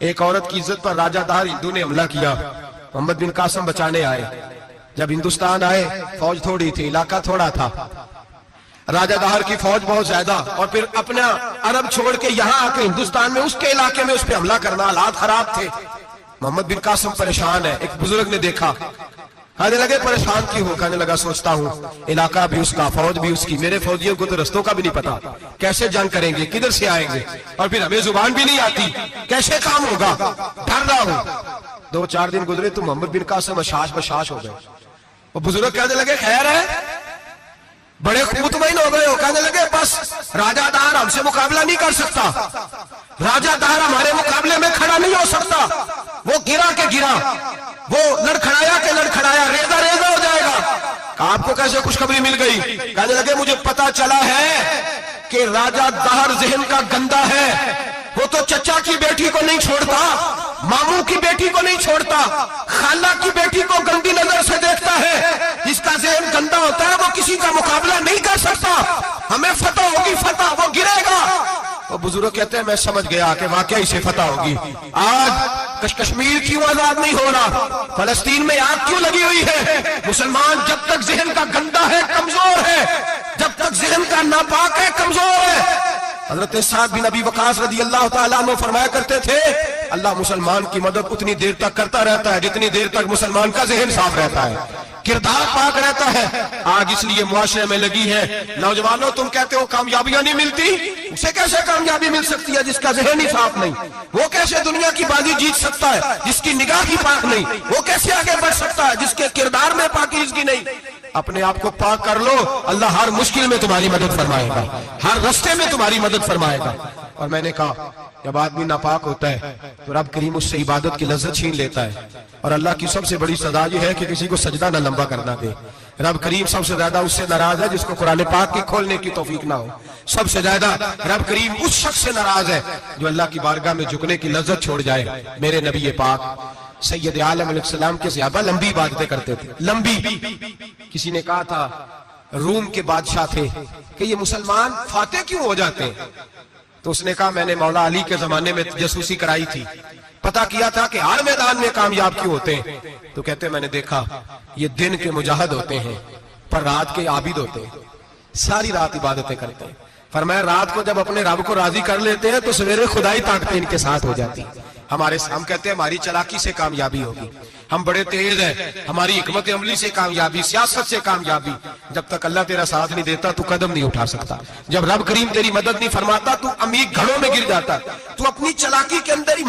ایک عورت کی عزت پر راجہ دہر ہندو نے حملہ کیا، محمد بن قاسم بچانے آئے۔ جب ہندوستان آئے فوج تھوڑی تھی، علاقہ تھوڑا تھا، راجہ دہر کی فوج بہت زیادہ، اور پھر اپنا عرب چھوڑ کے یہاں آ کے ہندوستان میں اس کے علاقے میں اس پہ حملہ کرنا، حالات خراب تھے۔ محمد بن قاسم پریشان ہے۔ ایک بزرگ نے دیکھا، کہنے لگے پریشان کی ہو؟ کہنے لگا سوچتا ہوں علاقہ بھی اس کا، فوج بھی اس کی، میرے فوجیوں کو تو رستوں کا بھی نہیں پتا، کیسے جنگ کریں گے، کدھر سے آئیں گے، اور پھر ہمیں زبان بھی نہیں آتی، کیسے کام ہوگا، ڈر رہا ہوں۔ 2-4 دن گزرے تو محمد بن قاسم اشاش بشاش ہو گئے۔ وہ بزرگ کہنے لگے خیر ہے، بڑے مطمئن ہو گئے ہو؟ کہنے لگے بس راجہ دہر ہم سے مقابلہ نہیں کر سکتا، راجہ دہر ہمارے مقابلے میں کھڑا نہیں ہو سکتا، وہ گرا کے گرا، وہ لڑکھڑایا کے لڑکھڑایا، ریزہ ریزہ ہو جائے گا۔ آپ کو کیسے خوشخبری مل گئی؟ کہنے لگے مجھے پتا چلا ہے کہ راجہ دہر ذہن کا گندا ہے، وہ تو چچا کی بیٹی کو نہیں چھوڑتا، ماموں کی بیٹی کو نہیں چھوڑتا، خالہ کی بیٹی کو گندی نظر سے دیکھتا ہے۔ جس کا ذہن گندا ہوتا ہے وہ کسی کا مقابلہ نہیں کر سکتا، ہمیں فتح ہوگی، فتح، وہ گرے گا۔ وہ بزرگ کہتے ہیں میں سمجھ گیا کہ واقعی سے فتح ہوگی۔ آج کشمیر کیوں آزاد نہیں ہو رہا، فلسطین میں آگ کیوں لگی ہوئی ہے؟ مسلمان جب تک ذہن کا گندا ہے کمزور ہے، جب تک ذہن کا ناپاک ہے کمزور ہے۔ حضرت سعد بن ابی وقاص رضی اللہ تعالیٰ عنہ فرمایا کرتے تھے اللہ مسلمان کی مدد اتنی دیر تک کرتا رہتا ہے جتنی دیر تک مسلمان کا ذہن صاف رہتا ہے، کردار پاک رہتا ہے۔ آگ اس لیے معاشرے میں لگی ہے، نوجوانوں تم کہتے ہو کامیابیاں نہیں ملتی، اسے کیسے کامیابی مل سکتی ہے جس کا ذہن ہی صاف نہیں؟ وہ کیسے دنیا کی بازی جیت سکتا ہے جس کی نگاہ ہی پاک نہیں؟ وہ کیسے آگے بڑھ سکتا ہے جس کے کردار میں پاکیزگی نہیں؟ اپنے آپ کو پاک کر لو، اللہ ہر مشکل میں تمہاری مدد فرمائے گا، ہر رستے میں تمہاری مدد فرمائے گا۔ اور میں نے کہا جب آدمی ناپاک ہوتا ہے تو رب کریم اس سے عبادت کی لذت چھین لیتا ہے، اور اللہ کی سب سے بڑی سزا یہ ہے کہ کسی کو سجدہ نہ لمبا کرنا دے۔ رب کریم سب سے زیادہ اس سے ناراض ہے جس کو قرآن پاک کی کھولنے کی توفیق نہ ہو، سب سے زیادہ رب کریم اس شخص سے ناراض ہے جو اللہ کی بارگاہ میں جھکنے کی لذت چھوڑ جائے۔ میرے نبی پاک سید عالم علیہ السلام کے صحابہ لمبی عبادتیں کرتے تھے، لمبی۔ کسی نے کہا تھا روم کے بادشاہ تھے کہ یہ مسلمان فاتح کیوں ہو جاتے ہیں؟ تو اس نے کہا میں نے مولا علی کے زمانے میں جاسوسی کرائی تھی، پتا کیا تھا کہ ہر میدان میں کامیاب کیوں ہوتے ہیں۔ تو کہتے ہیں میں نے دیکھا یہ دن کے مجاہد ہوتے ہیں پر رات کے عابد ہوتے ہیں، ساری رات عبادتیں کرتے ہیں۔ فرمایا رات کو جب اپنے رب کو راضی کر لیتے ہیں تو سویرے خدائی طاقتیں ان کے ساتھ ہو جاتی ہیں۔ ہم کہتے ہیں ہماری چلاکی سے کامیابی ہوگی، ہم بڑے تیز ہیں، ہماری حکمت عملی سے کامیابی، سیاست سے کامیابی۔ جب تک اللہ تیرا ساتھ نہیں دیتا تو قدم نہیں اٹھا سکتا، جب رب کریم تیری مدد نہیں فرماتا تو عمیق گھڑوں میں گر جاتا، تو اپنی چلاکی کے اندر ہی